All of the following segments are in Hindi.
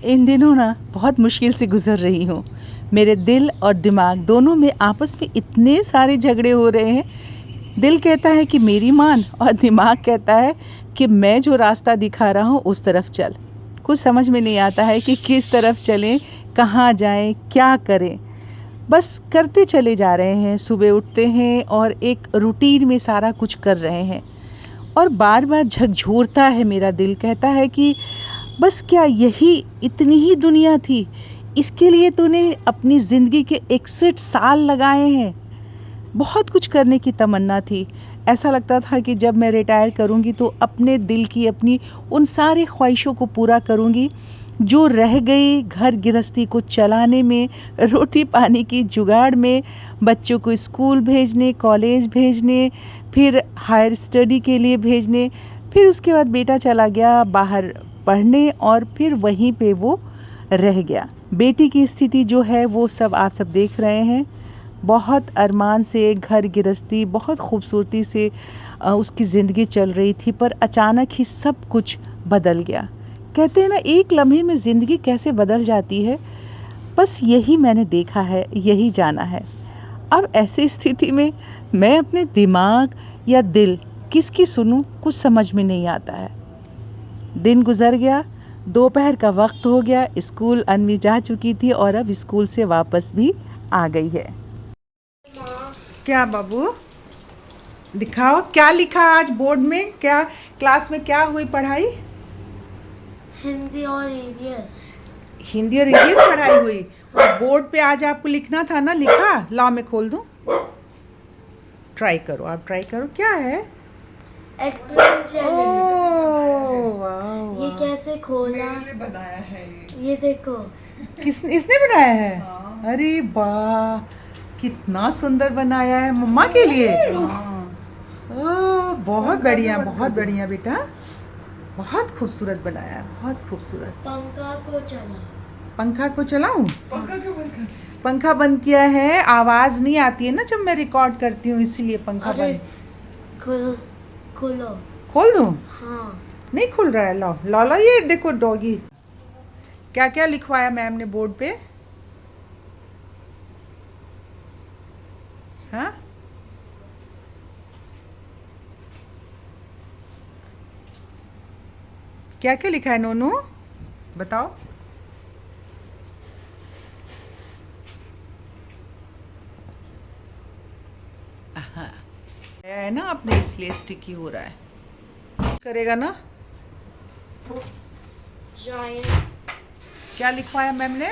इन दिनों ना बहुत मुश्किल से गुज़र रही हूँ। मेरे दिल और दिमाग दोनों में आपस में इतने सारे झगड़े हो रहे हैं। दिल कहता है कि मेरी मान और दिमाग कहता है कि मैं जो रास्ता दिखा रहा हूँ उस तरफ चल। कुछ समझ में नहीं आता है कि किस तरफ चलें, कहाँ जाएं, क्या करें। बस करते चले जा रहे हैं। सुबह उठते हैं और एक रूटीन में सारा कुछ कर रहे हैं और बार बार झकझोरता है मेरा दिल, कहता है कि बस क्या यही इतनी ही दुनिया थी? इसके लिए तूने अपनी ज़िंदगी के 61 साल लगाए हैं। बहुत कुछ करने की तमन्ना थी। ऐसा लगता था कि जब मैं रिटायर करूँगी तो अपने दिल की अपनी उन सारी ख्वाहिशों को पूरा करूँगी जो रह गई घर गृहस्थी को चलाने में, रोटी पानी की जुगाड़ में, बच्चों को स्कूल भेजने, कॉलेज भेजने, फिर हायर स्टडी के लिए भेजने। फिर उसके बाद बेटा चला गया बाहर पढ़ने और फिर वहीं पे वो रह गया। बेटी की स्थिति जो है वो सब आप सब देख रहे हैं। बहुत अरमान से घर गृहस्थी बहुत खूबसूरती से उसकी ज़िंदगी चल रही थी, पर अचानक ही सब कुछ बदल गया। कहते हैं ना, एक लम्हे में ज़िंदगी कैसे बदल जाती है। बस यही मैंने देखा है, यही जाना है। अब ऐसी स्थिति में मैं अपने दिमाग या दिल किसकी सुनूं, कुछ समझ में नहीं आता है। दिन गुजर गया, दोपहर का वक्त हो गया, स्कूल अन्वी जा चुकी थी और अब स्कूल से वापस भी आ गई है। क्या बाबू, दिखाओ क्या लिखा आज बोर्ड में, क्या क्लास में क्या हुई पढ़ाई? हिंदी और ईवीएस। हिंदी और ईवीएस पढ़ाई हुई और बोर्ड पे आज आपको लिखना था ना, लिखा? लाओ मैं खोल दूं, ट्राई करो, आप ट्राई करो। क्या है? Explain challenge. ओह वाह, ये कैसे खोला? बनाया है ये देखो। इसने बनाया है? अरे वाह, कितना सुंदर बनाया है, मम्मा के लिए। ओह बहुत बढ़िया बेटा, बहुत खूबसूरत बनाया है, बहुत खूबसूरत। पंखा को चला। पंखा को चलाऊं? पंखा क्यों बंद कर? पंखा बंद किया है, आवाज़ नहीं आती है ना जब मैं रिकॉर्ड करती हूँ, इसीलिए पंखा अरे बंद। खोलो खोलो। खोल दूँ? हाँ। नहीं खुल रहा है। लाओ लाओ लाओ, ये देखो डॉगी, क्या क्या लिखवाया मैम ने बोर्ड पे। हाँ, क्या क्या लिखा है नोनू, बताओ। हाँ है ना, आपने इसलिए स्टिकी हो रहा है। करेगा ना? जायंट। क्या लिखवाया मैम ने?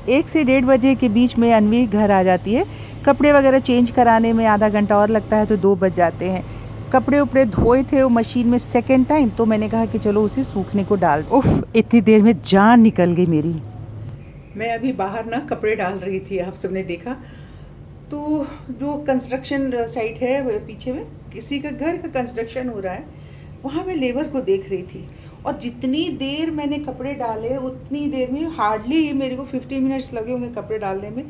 1 से 1:30 बजे के बीच में अन्वी घर आ जाती है। कपड़े वगैरह चेंज कराने में आधा घंटा और लगता है तो 2 बज जाते हैं। कपड़े उपड़े धोए थे वो मशीन में सेकंड टाइम, तो मैंने कहा कि चलो उसे सूखने को डाल। उफ, इतनी देर में जान निकल गई मेरी। मैं अभी बाहर ना कपड़े डाल रही थी, आप सबने देखा। तो जो कंस्ट्रक्शन साइट है पीछे में, किसी का घर का कंस्ट्रक्शन हो रहा है, वहाँ मैं लेबर को देख रही थी। और जितनी देर मैंने कपड़े डाले उतनी देर में हार्डली मेरे को 15 मिनट्स लगे होंगे कपड़े डालने में।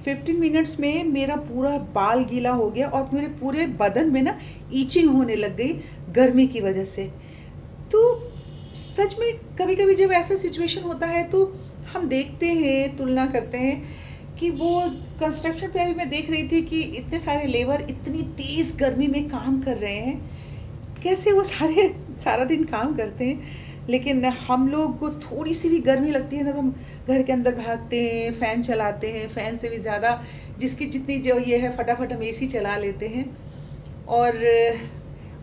15 मिनट्स में मेरा पूरा बाल गीला हो गया और मेरे पूरे बदन में ना ईचिंग होने लग गई गर्मी की वजह से। तो सच में कभी कभी जब ऐसा सिचुएशन होता है तो हम देखते हैं, तुलना करते हैं कि वो कंस्ट्रक्शन पे अभी मैं देख रही थी कि इतने सारे लेबर इतनी तेज़ गर्मी में काम कर रहे हैं, कैसे वो सारा दिन काम करते हैं। लेकिन हम लोग को थोड़ी सी भी गर्मी लगती है ना तो हम घर के अंदर भागते हैं, फ़ैन चलाते हैं, फ़ैन से भी ज़्यादा जिसकी जितनी जो ये है फटाफट हम एसी चला लेते हैं। और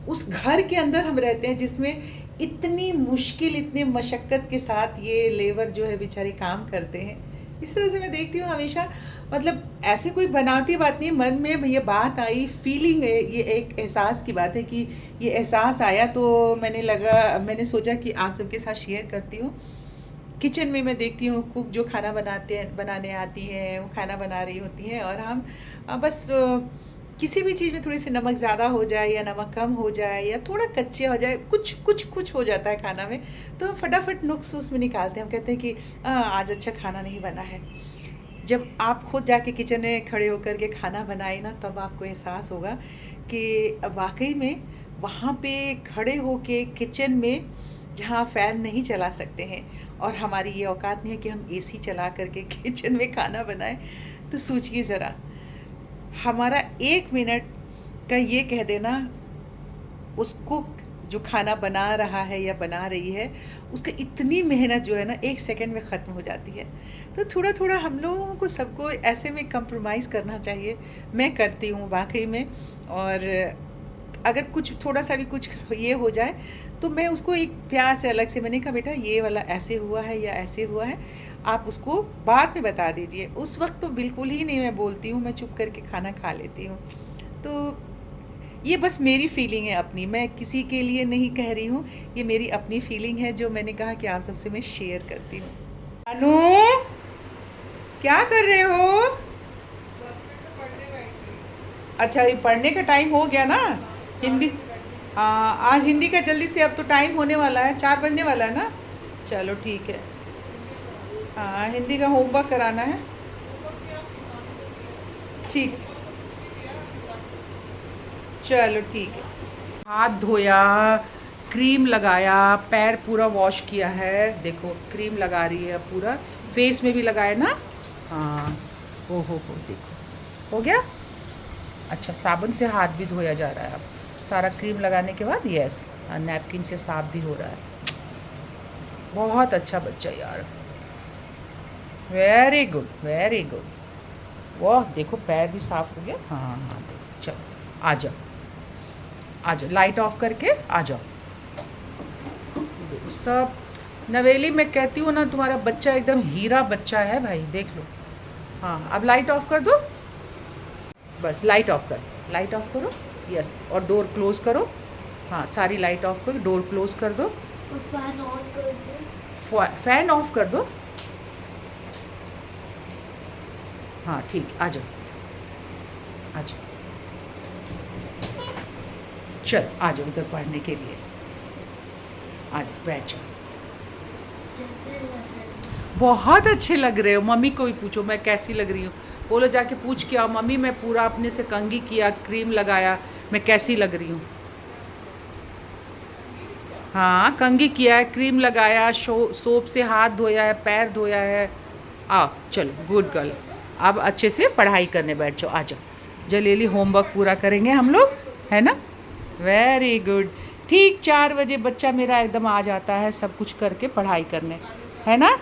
उस घर के अंदर हम रहते हैं जिसमें इतनी मुश्किल, इतनी मशक्क़त के साथ ये लेबर जो है बेचारे काम करते हैं। इस तरह से मैं देखती हूँ हमेशा, मतलब ऐसे कोई बनावटी बात नहीं, मन में ये बात आई, फीलिंग है, ये एक एहसास की बात है कि ये एहसास आया तो मैंने सोचा कि आप सबके साथ शेयर करती हूँ। किचन में मैं देखती हूँ कुक जो खाना बनाने आती हैं, वो खाना बना रही होती हैं और हम बस किसी भी चीज़ में थोड़ी सी नमक ज़्यादा हो जाए या नमक कम हो जाए या थोड़ा कच्चे हो जाए, कुछ हो जाता है खाना में, तो हम फटाफट नुक्स उसमें निकालते हैं। हम कहते हैं कि आज अच्छा खाना नहीं बना है। जब आप खुद जाके किचन में खड़े होकर के खाना बनाए ना, तब आपको एहसास होगा कि वाकई में वहाँ पे खड़े होके किचन में जहाँ फ़ैन नहीं चला सकते हैं और हमारी ये औकात नहीं है कि हम एसी चला करके किचन में खाना बनाएं, तो सोचिए ज़रा, हमारा 1 मिनट का ये कह देना उसको जो खाना बना रहा है या बना रही है, उसका इतनी मेहनत जो है ना 1 सेकंड में ख़त्म हो जाती है। तो थोड़ा थोड़ा हम लोगों को सबको ऐसे में कंप्रोमाइज़ करना चाहिए। मैं करती हूँ वाकई में, और अगर कुछ थोड़ा सा भी कुछ ये हो जाए तो मैं उसको एक प्यार से अलग से, मैंने कहा बेटा ये वाला ऐसे हुआ है या ऐसे हुआ है, आप उसको बाद में बता दीजिए। उस वक्त तो बिल्कुल ही नहीं मैं बोलती हूँ, मैं चुप करके खाना खा लेती हूँ। तो ये बस मेरी फीलिंग है अपनी, मैं किसी के लिए नहीं कह रही हूँ, ये मेरी अपनी फीलिंग है जो मैंने कहा कि आप सबसे मैं शेयर करती हूँ। अनु, क्या कर रहे हो? अच्छा, ये पढ़ने का टाइम हो गया ना? हिंदी, हाँ आज हिंदी का जल्दी से, अब तो टाइम होने वाला है, 4 बजने वाला है ना। चलो ठीक है, हाँ हिंदी का होमवर्क कराना है। ठीक, चलो ठीक है। हाथ धोया, क्रीम लगाया, पैर पूरा वॉश किया है, देखो क्रीम लगा रही है पूरा, फेस में भी लगाया ना। हाँ, हो देखो हो गया। अच्छा, साबुन से हाथ भी धोया जा रहा है अब, सारा क्रीम लगाने के बाद। यस, नैपकिन से साफ भी हो रहा है। बहुत अच्छा बच्चा यार, वेरी गुड वेरी गुड। वाह, देखो पैर भी साफ हो गया। हाँ हाँ देखो, चलो आ जाओ आ जाओ, लाइट ऑफ करके आ जाओ। देखो सब, नवेली मैं कहती हूँ ना, तुम्हारा बच्चा एकदम हीरा बच्चा है भाई, देख लो। हाँ, अब लाइट ऑफ कर दो, बस लाइट ऑफ कर, लाइट ऑफ करो। यस, और डोर क्लोज करो। हाँ, सारी लाइट ऑफ करो, डोर क्लोज कर दो, और फैन ऑन कर दो। फैन ऑफ कर दो। हाँ ठीक, आ जाओ आ जाओ, चल आ जाओ इधर पढ़ने के लिए, आ जाओ बैठ जाओ। कैसे लग रहा है? बहुत अच्छे लग रहे हो, मम्मी को भी पूछो मैं कैसी लग रही हूँ, बोलो जाके पूछ के आओ, मम्मी मैं पूरा अपने से कंघी किया, क्रीम लगाया, मैं कैसी लग रही हूँ। हाँ, कंघी किया है, क्रीम लगाया, सोप से हाथ धोया है, पैर धोया है। आओ चलो, गुड गर्ल, अब अच्छे से पढ़ाई करने बैठ जाओ। आ जाओ जल्दी, होमवर्क पूरा करेंगे हम लोग, है ना। Very good. ठीक 4 बजे बच्चा मेरा एकदम आ जाता है सब कुछ करके पढ़ाई करने, है ना।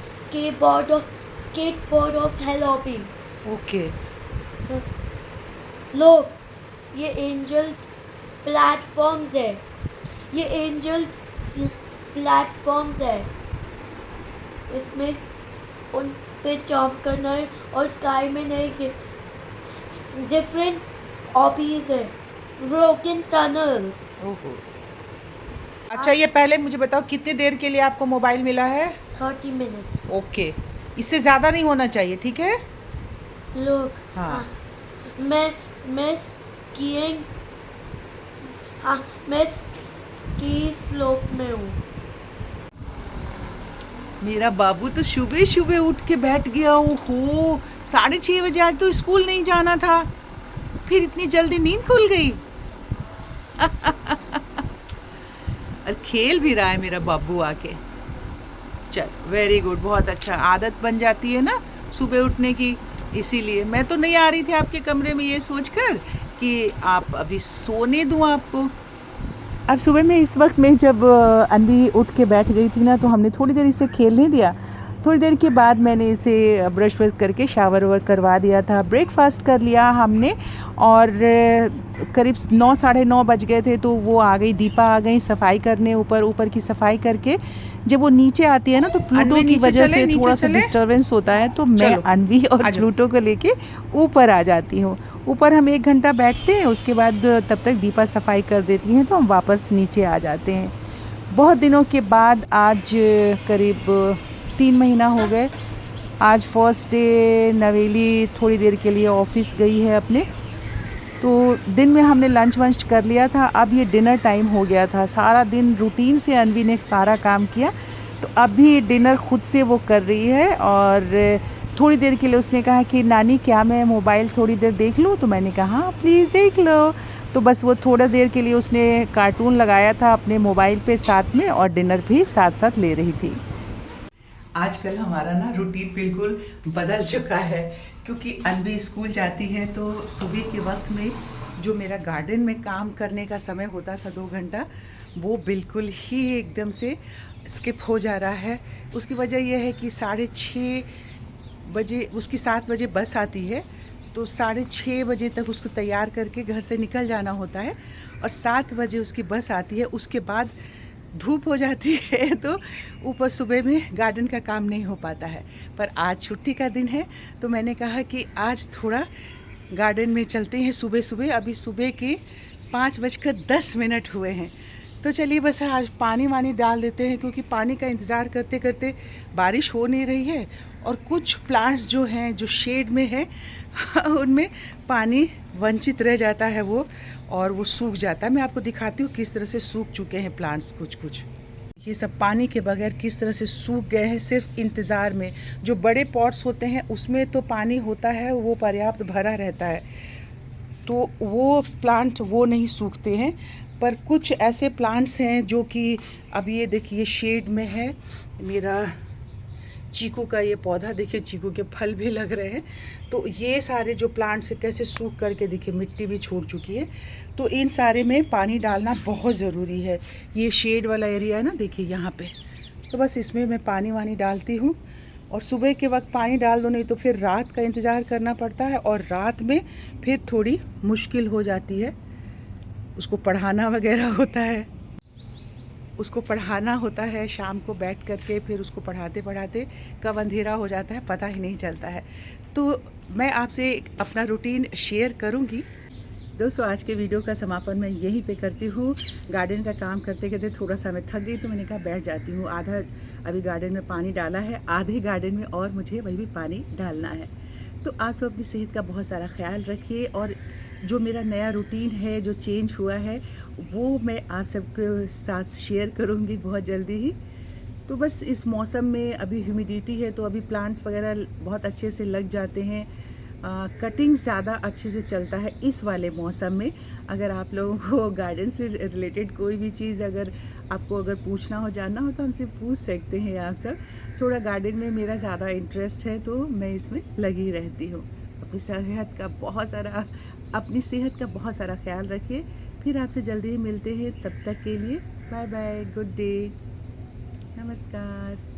Skateboard of हेलोपी। ओके, लोग, ये एंजल प्लेटफॉर्म्स है, ये एंजल प्लेटफॉर्म्स है, इसमें उन पे जंप करना है और स्काई में नहीं, डिफरेंट हॉबीज है, ब्रोकन टनल्स। ओहो। अच्छा, ये पहले मुझे बताओ कितने देर के लिए आपको मोबाइल मिला है? 30 मिनट्स। ओके, इससे ज़्यादा नहीं होना चाहिए, ठीक है। लोग, हाँ। मैं स्कीइंग, हाँ मैं स्की स्लोप में हूँ। मेरा बाबू तो सुबह सुबह उठ के बैठ गया। ओहो, 6:30 बजे, आज तो स्कूल नहीं जाना था, फिर इतनी जल्दी नींद खुल गई। और खेल भी रहा है मेरा बाबू आके। चल, वेरी गुड, बहुत अच्छा, आदत बन जाती है ना सुबह उठने की। इसीलिए मैं तो नहीं आ रही थी आपके कमरे में ये सोचकर कि आप अभी सोने दूँ आपको। अब सुबह में इस वक्त में जब अन्वी उठ के बैठ गई थी ना, तो हमने थोड़ी देर इसे खेलने दिया। थोड़ी देर के बाद मैंने इसे ब्रश व्रश करके शावर वावर करवा दिया था, ब्रेकफास्ट कर लिया हमने, और करीब 9 साढ़े 9 बज गए थे तो वो आ गई, दीपा आ गई सफाई करने, ऊपर की सफाई करके। जब वो नीचे आती है ना तो प्लूटो की वजह से थोड़ा सा डिस्टर्बेंस होता है, तो मैं अन्वी और प्लूटो को लेके ऊपर आ जाती हूँ। ऊपर हम 1 घंटा बैठते हैं, उसके बाद तब तक दीपा सफाई कर देती हैं, तो हम वापस नीचे आ जाते हैं। बहुत दिनों के बाद आज करीब 3 महीना हो गए, आज फर्स्ट डे नवेली थोड़ी देर के लिए ऑफिस गई है अपने। तो दिन में हमने लंच वंच कर लिया था, अब ये डिनर टाइम हो गया था। सारा दिन रूटीन से अन्वी ने सारा काम किया, तो अभी डिनर खुद से वो कर रही है। और थोड़ी देर के लिए उसने कहा कि नानी क्या मैं मोबाइल थोड़ी देर देख लूँ, तो मैंने कहा हाँ प्लीज़ देख लो। तो बस वो थोड़ा देर के लिए उसने कार्टून लगाया था अपने मोबाइल पे साथ में, और डिनर भी साथ साथ ले रही थी। आजकल हमारा ना रूटीन बिल्कुल बदल चुका है, क्योंकि अनवी स्कूल जाती है तो सुबह के वक्त में जो मेरा गार्डन में काम करने का समय होता था 2 घंटा, वो बिल्कुल ही एकदम से स्किप हो जा रहा है। उसकी वजह यह है कि 6:30 बजे उसकी 7 बजे बस आती है, तो 6:30 बजे तक उसको तैयार करके घर से निकल जाना होता है, और 7 बजे उसकी बस आती है। उसके बाद धूप हो जाती है तो ऊपर सुबह में गार्डन का काम नहीं हो पाता है। पर आज छुट्टी का दिन है तो मैंने कहा कि आज थोड़ा गार्डन में चलते हैं सुबह सुबह। अभी सुबह के 5:10 हुए हैं, तो चलिए बस आज पानी वानी डाल देते हैं, क्योंकि पानी का इंतज़ार करते करते बारिश हो नहीं रही है, और कुछ प्लांट्स जो हैं जो शेड में है उनमें पानी वंचित रह जाता है वो, और वो सूख जाता है। मैं आपको दिखाती हूँ किस तरह से सूख चुके हैं प्लांट्स कुछ। ये सब पानी के बगैर किस तरह से सूख गए हैं, सिर्फ इंतज़ार में। जो बड़े पॉट्स होते हैं उसमें तो पानी होता है, वो पर्याप्त भरा रहता है, तो वो प्लांट वो नहीं सूखते हैं। पर कुछ ऐसे प्लांट्स हैं जो कि अब ये देखिए शेड में है। मेरा चीकू का ये पौधा देखिए, चीकू के फल भी लग रहे हैं। तो ये सारे जो प्लांट्स हैं कैसे सूख करके देखिए मिट्टी भी छोड़ चुकी है, तो इन सारे में पानी डालना बहुत ज़रूरी है। ये शेड वाला एरिया है ना, देखिए यहाँ पे, तो बस इसमें मैं पानी वानी डालती हूँ। और सुबह के वक्त पानी डाल दो, नहीं तो फिर रात का इंतज़ार करना पड़ता है, और रात में फिर थोड़ी मुश्किल हो जाती है। उसको पढ़ाना वगैरह होता है, शाम को बैठ करके फिर उसको पढ़ाते पढ़ाते कब अंधेरा हो जाता है पता ही नहीं चलता है। तो मैं आपसे अपना रूटीन शेयर करूँगी। दोस्तों, आज के वीडियो का समापन मैं यहीं पे करती हूँ। गार्डन का काम करते करते थोड़ा सा मैं थक गई, तो मैंने कहा बैठ जाती हूँ। आधा अभी गार्डन में पानी डाला है, आधे गार्डन में और मुझे वही भी पानी डालना है। तो आप सब अपनी सेहत का बहुत सारा ख्याल रखिए, और जो मेरा नया रूटीन है जो चेंज हुआ है वो मैं आप सबके साथ शेयर करूँगी बहुत जल्दी ही। तो बस इस मौसम में अभी ह्यूमिडिटी है, तो अभी प्लांट्स वगैरह बहुत अच्छे से लग जाते हैं। कटिंग ज़्यादा अच्छे से चलता है इस वाले मौसम में। अगर आप लोगों को गार्डन से रिलेटेड कोई भी चीज़ अगर पूछना हो, जानना हो, तो हमसे पूछ सकते हैं आप सब। थोड़ा गार्डन में मेरा ज़्यादा इंटरेस्ट है, तो मैं इसमें लगी रहती हूँ। अपनी सेहत का बहुत सारा ख्याल रखिए। फिर आपसे जल्दी ही मिलते हैं, तब तक के लिए बाय बाय, गुड डे, नमस्कार।